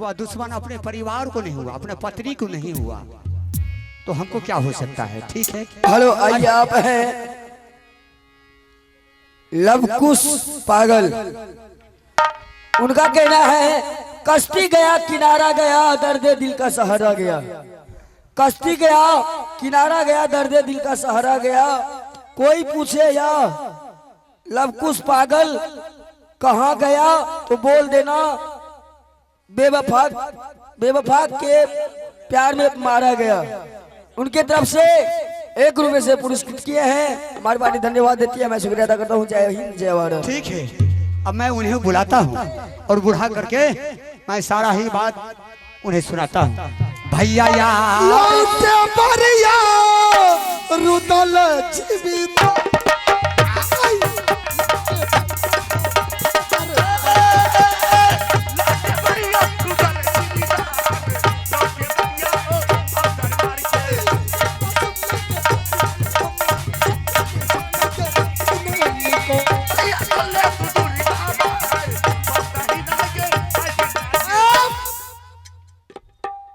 वह दुश्मन अपने परिवार को नहीं हुआ, अपने पत्नी को नहीं हुआ, तो हमको क्या हो सकता है? ठीक है। हेलो, आइए आप हैं लवकुश पागल। उनका कहना है कश्ती गया किनारा गया दर्द दिल का सहारा गया। कश्ती गया किनारा गया दर्द दिल का सहारा गया। कोई पूछे या लवकुश पागल कहाँ गया तो बोल देना बेवफा के प्यार में मारा गया। उनके तरफ से 1 रुपए से पुरस्कृत किए हैं। हमारी पार्टी धन्यवाद देती है। मैं शुक्रिया अदा करता हूँ। जय हिंद जय भारत। ठीक है, अब मैं उन्हें बुलाता हूँ और बुढ़ा करके मैं सारा ही बात उन्हें सुनाता हूँ। भैया रुदल जीवित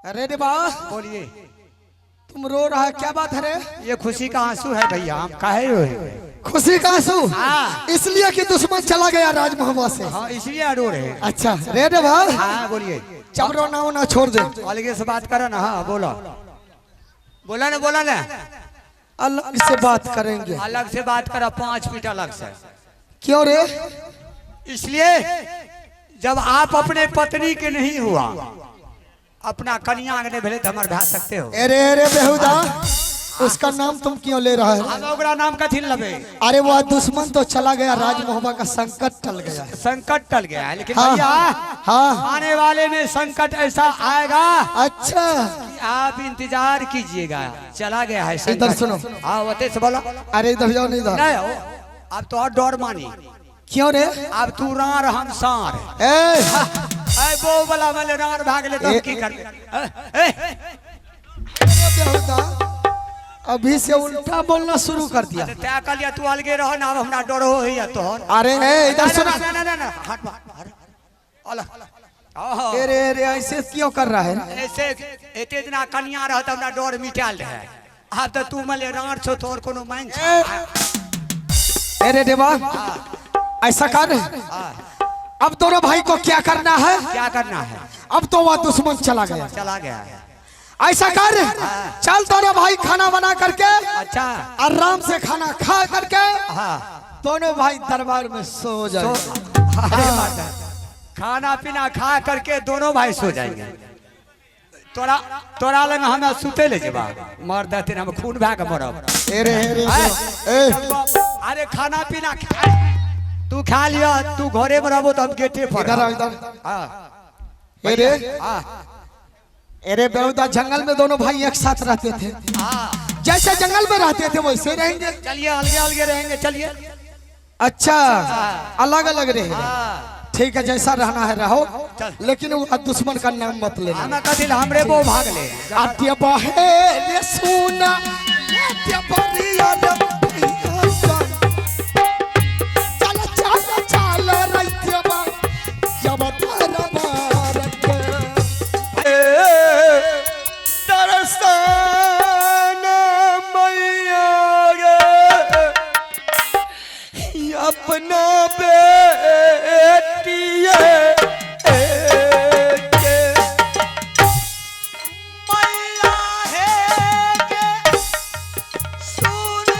अरे रे बा, बोलिए। तुम रो रहा है, क्या बात है रे? ये खुशी का आंसू है भैया, हम काहे रोए? खुशी का आंसू? हाँ। इसलिए कि दुश्मन चला गया राजमहल से। हाँ, इसलिए रो रहे हैं। अच्छा रे रे बा, हाँ बोलिए। चबरो ना छोड़ दे। अलगे से बात करो ना। हाँ बोलो, बोला ना। अलग से बात करेंगे। अलग से बात करो, 5 फीट अलग से। क्यों रे? इसलिए जब आप अपने पत्नी के नहीं हुआ, अपना कन्या आगे भेले तो हमारे भा सकते हो। अरे बेहुदा, उसका नाम तुम क्यों ले रहा है? हम ओकरा नाम कथी लबे? अरे वो दुश्मन तो चला गया, राजमहल का संकट टल गया। संकट टल गया है, लेकिन हाँ, भैया हाँ। आने वाले में संकट ऐसा आएगा। अच्छा, कि आप इंतजार कीजिएगा। चला गया है संकट। इधर सुनो। हाँ वते से बोलो। अरे इधर जाओ, नहीं इधर। नहीं अब तो और डर मानी। क्यों रे? अब तू रार हम सार। ए वो वाला वाले रार भाग ले तो हम की कर? बेहुदा, अभी से उल्टा बोलना शुरू कर दिया। त्या कर लिया, तू अलगे रहो ना, अब हमरा डर हो ही तोहर। अरे इधर सुना। ना हट मार। अरे ऐसे क्यों कर रहा है? ऐसे एते दिना कन्या रह त हमरा डर मिटाल रहे। अब तो तू मले रार छो, तोर कोनो मान छ? अरे देवा, ऐसा कर, अब दोनों भाई को क्या करना है? क्या करना है? अब तो वह दुश्मन चला गया। चला गया है। ऐसा कर, चल दोनों भाई खाना बना करके, अच्छा आराम से खाना खा करके, हाँ दोनों भाई दरबार में सो जाओ। खाना पीना खा करके दोनों भाई सो जाएंगे। तोरा लग हमें सुते ले जेबा, मर देते हम खून भाग मरब। अरे खाना पीना तू खा लिया, तू घरे में रहबो तो हम गेटे पर। अरे बेहुदा, जंगल में दोनों भाई एक साथ रहते थे। जैसे जंगल में रहते थे वैसे रहेंगे। चलिए अलगे रहेंगे, चलिए। अच्छा, अलग अलग रहेंगे। ठीक है, जैसा रहना है रहो, लेकिन वो दुश्मन का नाम मत लेना। हमरे वो भाग ले। अपना बेटी मैया है के सुन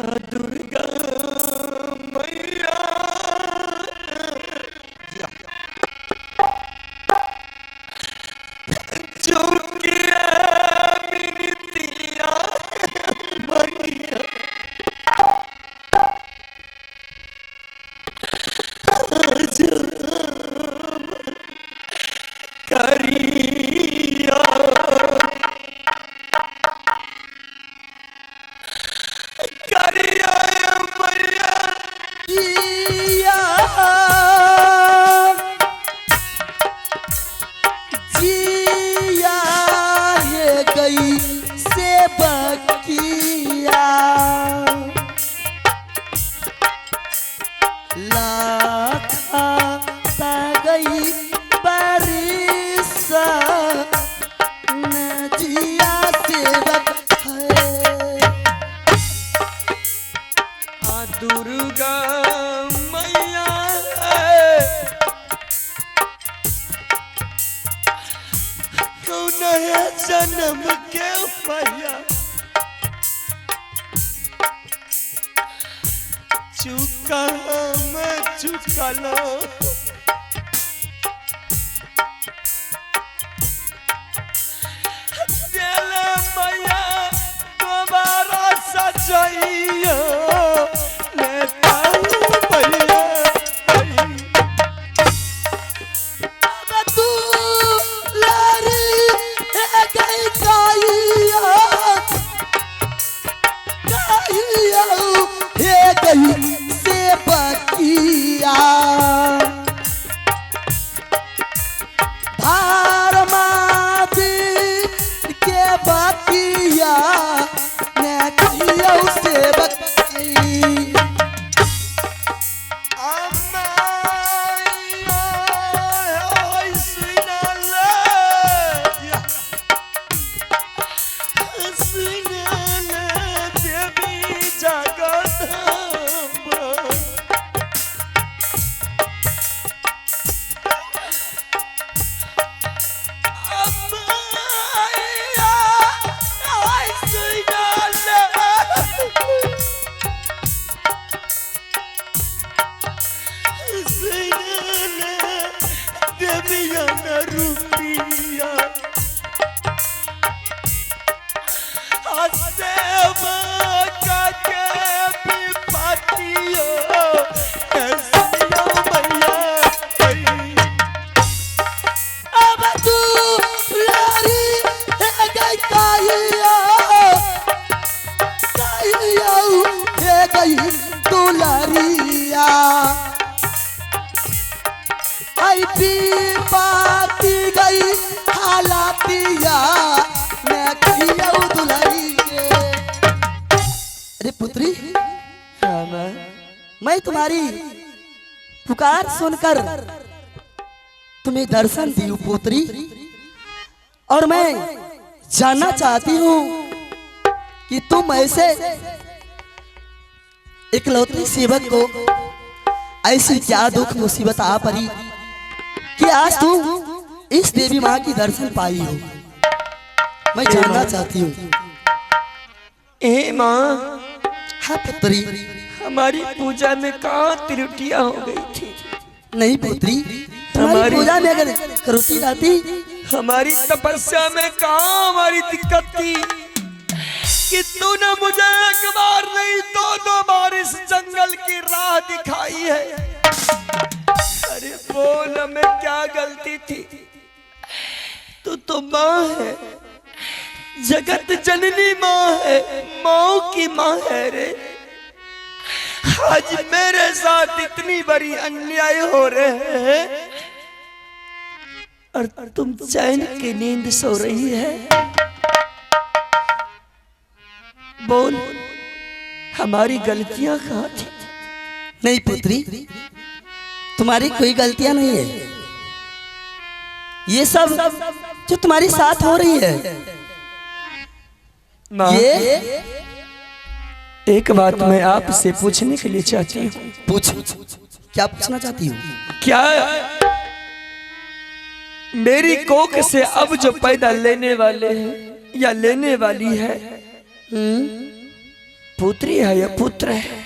दुर्गा मैया चौकिया मिनतिया मैया करिया करिया मैया जिया जिया ये गई से बकिया लाखा ता गई बारिश नदिया सेवक है आ दुर्गा मैया कौन है जन्म के मैया चुका मैं चुका लो मैया दोबारा सजाइया मैं भैया तू लारी गई गाइया गाइया हे गई से बकिया के बकिया मैं कहियो से बकई रुपिया अब तू लारी गई दुलारिया आई पी पाती गई हालातिया मैं कहियो दुलारी अरे पुत्री मैं तुम्हारी पुकार सुनकर तुम्हें दर्शन दी पुत्री और मैं जानना चाहती हूँ कि तुम ऐसे इकलौती सेवक को ऐसी क्या दुख मुसीबत आ पड़ी कि आज तुम इस देवी माँ की दर्शन पाई हो मैं जानना चाहती हूँ। ए माँ हाँ पुत्री हमारी पूजा में कहाँ त्रुटियां हो गई थी। नहीं पुत्री हमारी पूजा में अगर त्रुटि आती हमारी तपस्या में कहाँ हमारी दिक्कत थी कि तूने मुझे एक बार नहीं दो बार इस जंगल की राह दिखाई है। अरे बोल हमें क्या गलती थी। तू तो माँ है, जगत जननी माँ है, माँ की माँ है रे। आज मेरे साथ इतनी बड़ी अन्याय हो रहे हैं और तुम चैन की नींद सो रही है। बोल हमारी गलतियां कहाँ थी। नहीं पुत्री तुम्हारी कोई गलतियां नहीं है। ये सब जो तुम्हारी साथ हो रही है ये एक बात मैं आपसे पूछने के लिए चाहती हूँ। पूछ क्या पूछना चाहती हूँ। क्या मेरी कोख से अब जो पैदा लेने वाले हैं या लेने वाली है पुत्री है या पुत्र है?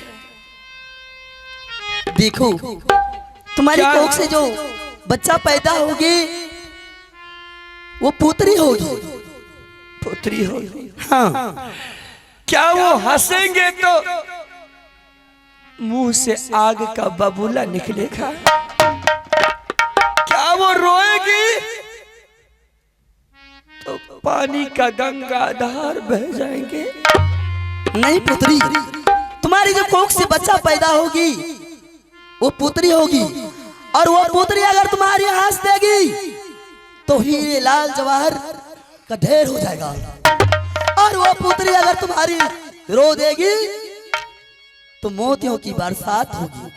देखो तुम्हारी क्या? कोख से जो बच्चा पैदा होगी वो पुत्री होगी। पुत्री होगी। हाँ, क्या वो हंसेंगे तो मुंह से आग का बबूला निकलेगा? क्या वो रोएगी तो पानी का गंगाधार बह जाएंगे? नहीं पुत्री, तुम्हारी जो कोख से बच्चा पैदा होगी वो पुत्री होगी, और वो पुत्री अगर तुम्हारी हंस देगी तो हीरे लाल जवाहर का ढेर हो जाएगा, और वो पुत्री अगर तुम्हारी रो देगी तो मोतियों की बरसात होगी।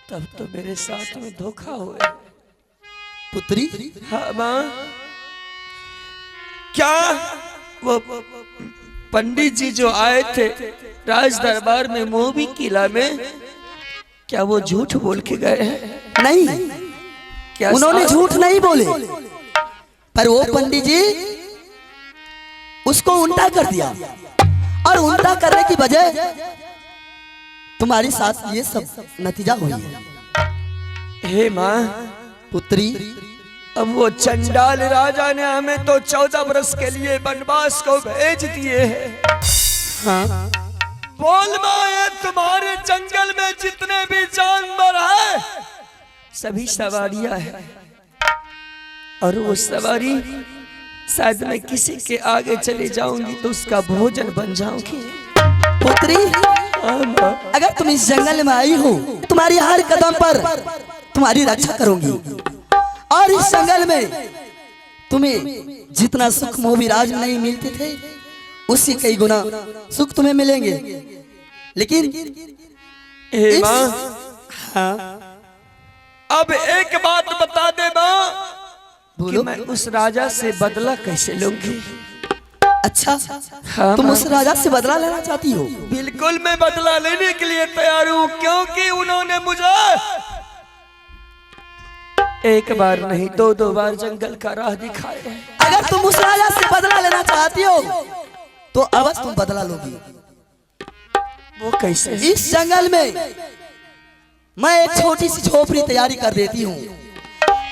तब तो मेरे साथ में धोखा हुआ। पुत्री, हाँ माँ, क्या वो पंडित जी जो आए थे राज दरबार में मोहबी किला में, क्या वो झूठ बोल के गए हैं? नहीं, क्या उन्होंने झूठ नहीं बोले, पर वो पंडित जी उसको उल्टा कर दिया, और उल्टा करने की वजह तुम्हारे साथ ये सब नतीजा हुई है। हे माँ, पुत्री, अब वो चंडाल राजा ने हमें तो 14 वर्ष के लिए वनवास को भेज दिए हैं। हाँ, बोल माँ, ये तुम्हारे जंगल में जितने भी जानवर हैं सभी सवारियां हैं, और वो सवारी शायद मैं किसी के आगे चले जाऊंगी तो उसका भोजन बन जाऊंगी। पुत्री, अगर तुम इस जंगल में आई हो तुम्हारी हर कदम पर तुम्हारी रक्षा करूंगी, और इस जंगल में तुम्हें जितना सुख मोहविराज में नहीं मिलते थे उससे कई गुना सुख तुम्हें मिलेंगे। लेकिन हे माँ, हाँ, अब एक बात बता दे माँ कि बोलो। मैं उस राजा से बदला कैसे लूंगी? अच्छा, हाँ, तुम माँ। उस राजा से बदला लेना चाहती हो? बिल्कुल मैं बदला लेने के लिए तैयार हूँ, क्योंकि उन्होंने मुझे एक बार नहीं 2-2 बार जंगल का राह दिखाया है। अगर तुम उस राजा से बदला लेना चाहती हो तो अवश्य तुम बदला लोगी। वो कैसे? इस जंगल में मैं एक छोटी सी झोपड़ी तैयारी कर देती हूँ,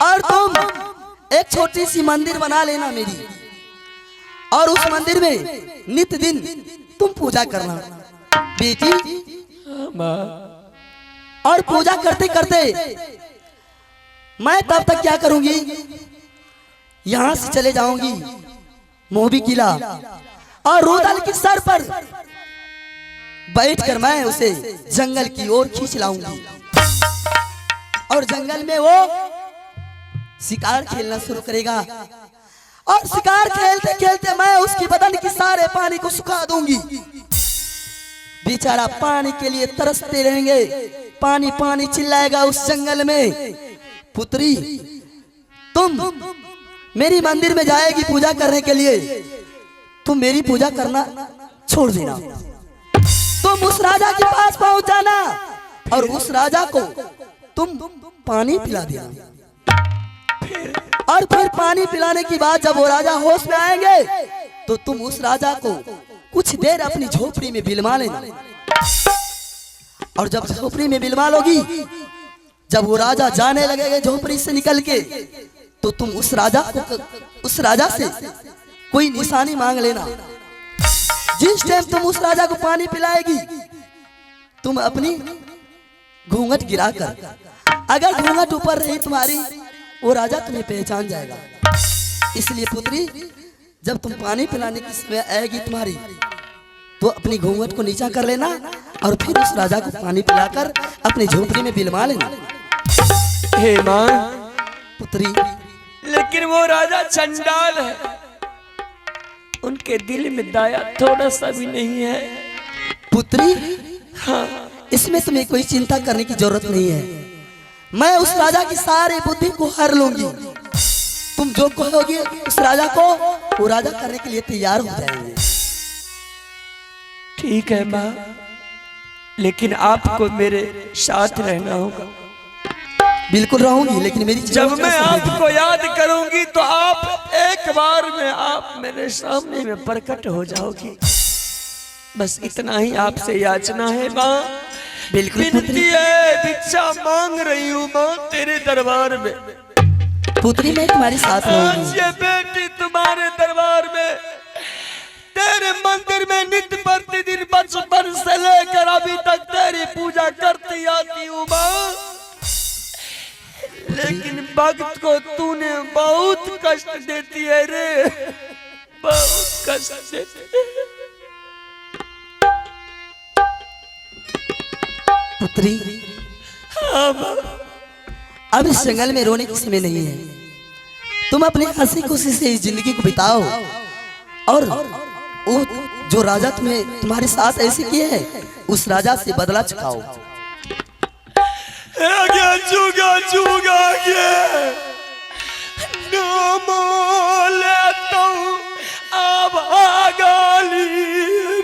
और तुम एक छोटी सी मंदिर बना लेना मेरी, और उस मंदिर में नित्य दिन तुम पूजा करना बेटी। माँ, और पूजा करते करते मैं तब तक क्या करूंगी, यहां से चले जाऊंगी मोहबी किला, और रुदल के सर पर बैठकर मैं उसे जंगल की ओर खींच लाऊंगी, और जंगल में वो शिकार खेलना शुरू करेगा, और शिकार खेलते खेलते मैं उसकी बदन की सारे पानी को सुखा दूंगी। बेचारा पानी के लिए तरसते रहेंगे, पानी पानी चिल्लाएगा उस जंगल में। पुत्री, तुम मेरी मंदिर में जाएगी पूजा करने के लिए, तुम मेरी पूजा करना छोड़ देना, तुम उस राजा के पास पहुंच जाना, और उस राजा को तुम पानी पिला देना, और फिर पानी पिलाने के बाद जब वो राजा होश में आएंगे तो तुम उस राजा को कुछ देर अपनी झोपड़ी में बिलवा लेना, और जब झोपड़ी में बिलवा लोगी, जब वो राजा जाने लगेगा झोपड़ी से निकल के, तो तुम उस राजा से कोई निशानी मांग लेना। जिस टाइम तुम उस राजा को पानी पिलाएगी तुम अपनी घूंघट गिराकर, अगर घूंघट ऊपर रही तुम्हारी, वो राजा तुम्हें पहचान जाएगा। इसलिए पुत्री, जब तुम पानी पिलाने की समय आएगी तुम्हारी, तो अपनी घूंघट को नीचा कर लेना, और फिर उस राजा को पानी पिलाकर अपनी झोपड़ी में बिलवा लेना। हे माँ, पुत्री, लेकिन वो राजा चंडाल है, उनके दिल में दया थोड़ा सा भी नहीं है। पुत्री, हाँ, इसमें तुम्हें कोई चिंता करने की जरूरत नहीं है, मैं उस राजा की सारी बुद्धि को हर लूंगी। तुम जो कहोगे उस राजा को, वो राजा करने के लिए तैयार हो जाएंगे। ठीक है माँ, लेकिन आपको मेरे साथ रहना होगा। बिल्कुल रहूंगी, लेकिन मेरी जब मैं आपको याद करूंगी तो आप एक बार में आप मेरे सामने में प्रकट हो जाओगी। बस इतना ही आपसे याचना है माँ। बिल्कुल विनती है, भिक्षा मांग रही हूँ माँ तेरे दरबार में। पुत्री, मैं तुम्हारे साथ आज रहूंगी। ये बेटी तुम्हारे दरबार में, तेरे मंदिर में नित्य प्रतिदिन बचपन से लेकर अभी तक तेरी पूजा करती आती हूँ माँ। लेकिन भक्त को तूने बहुत कष्ट देती है रे, बहुत कष्ट देती है। पुत्री, हाँ माँ। अब इस जंगल में रोने की समय नहीं है। तुम अपने हंसी खुशी से इस जिंदगी को बिताओ और वो जो राजा तुम्हें तुम्हारे साथ ऐसे किए है उस राजा से बदला चुकाओ। आगे चुगा चुगा के नाम लेता हूँ, अब आगाली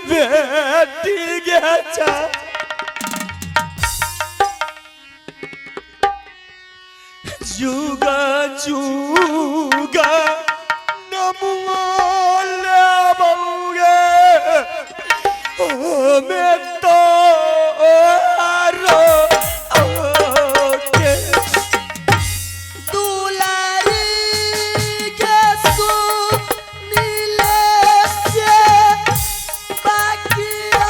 बेटी गया जुगा जुगा नमुआले बउगे मैं तो आरो के दुलारी के सु नीले से बाकिया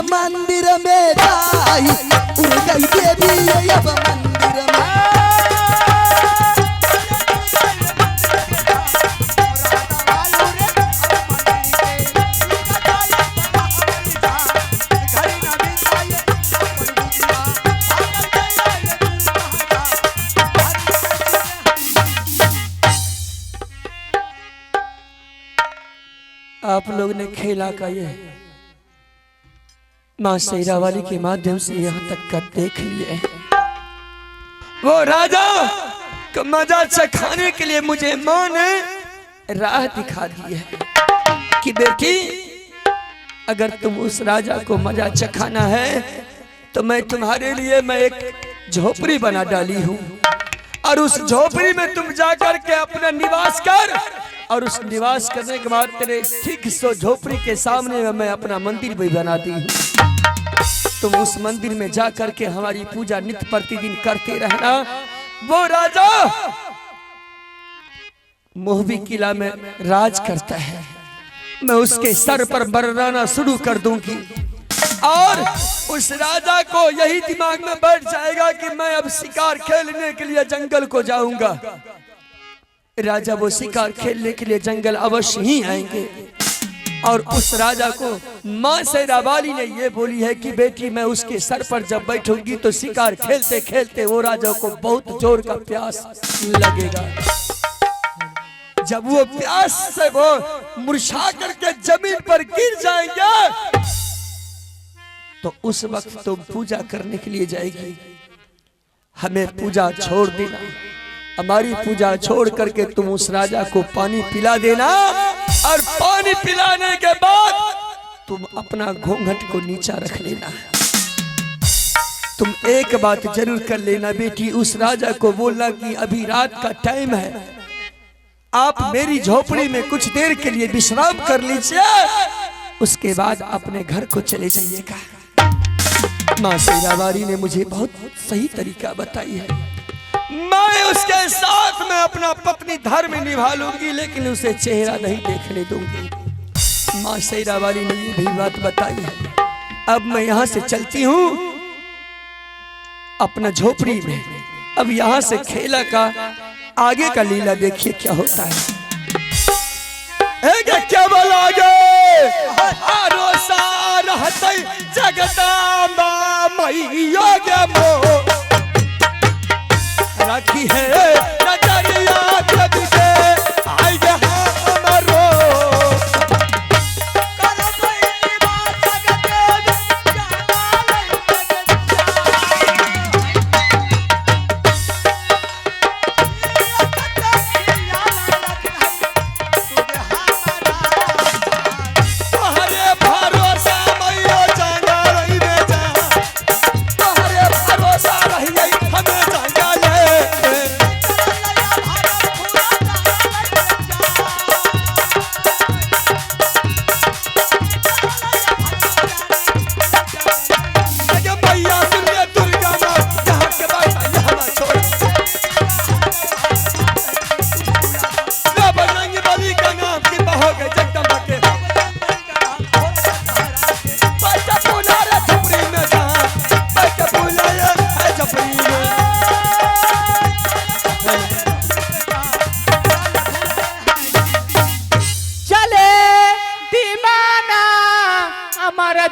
मंदिर में जाई उड़ गई देवी अब मंदिर में। आप लोग ने खेला का ये माँ शेरावाली के माध्यम से यहाँ तक कर देख लिए। वो राजा का मजा चखाने के लिए मुझे माँ ने राह दिखा दी है कि बेटी, अगर तुम उस राजा को मजा चखाना है तो मैं तुम्हारे लिए एक झोपड़ी बना डाली हूँ और उस झोपड़ी में तुम जाकर के अपना निवास कर और उस निवास करने के बाद तेरे ठीक सो झोपड़ी के सामने मैं अपना मंदिर भी बना दी हूँ। तुम उस मंदिर में जाकर के हमारी पूजा नित्य प्रतिदिन करते रहना। वो राजा मोहबी किला में राज करता है, मैं उसके सर पर बरराना शुरू कर दूंगी और उस राजा को यही दिमाग में बैठ जाएगा कि मैं अब शिकार खेलने के लिए जंगल को जाऊंगा। राजा वो शिकार खेलने के लिए जंगल अवश्य ही आएंगे और उस राजा को माँ शेरावाली ने ये बोली है कि बेटी, मैं उसके सर पर जब बैठूंगी तो शिकार खेलते खेलते वो राजा को बहुत जोर का प्यास लगेगा। जब वो प्यास से वो मुरझा करके जमीन पर गिर जाएंगे तो उस वक्त तुम पूजा करने के लिए जाएगी। हमें पूजा छोड़ देना, हमारी पूजा छोड़ करके तुम उस राजा को पानी पिला देना और पानी पिलाने के बाद तुम अपना घूंघट को नीचा रख लेना। तुम एक बात जरूर कर लेना बेटी, उस राजा को बोलना कि अभी रात का टाइम है, आप मेरी झोपड़ी में कुछ देर के लिए विश्राम कर लीजिए, उसके बाद अपने घर को चले जाइएगा। माँ शेरावाली ने मुझे बहुत सही तरीका बताई है, मैं उसके साथ में अपना पत्नी धर्म निभा लूंगी, लेकिन उसे चेहरा नहीं देखने दूंगी। माँ शेरावाली ने ये भी बात बताई है। अब मैं यहाँ से चलती हूँ अपना झोपड़ी में। अब यहाँ से खेला का आगे का लीला देखिए क्या होता है। क्या बोलोगे? जगदम्बा मैया गे मो रखी है नजरिया कभी दे आई गे हमरो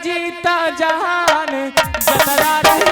जीता जहान जतरा रहे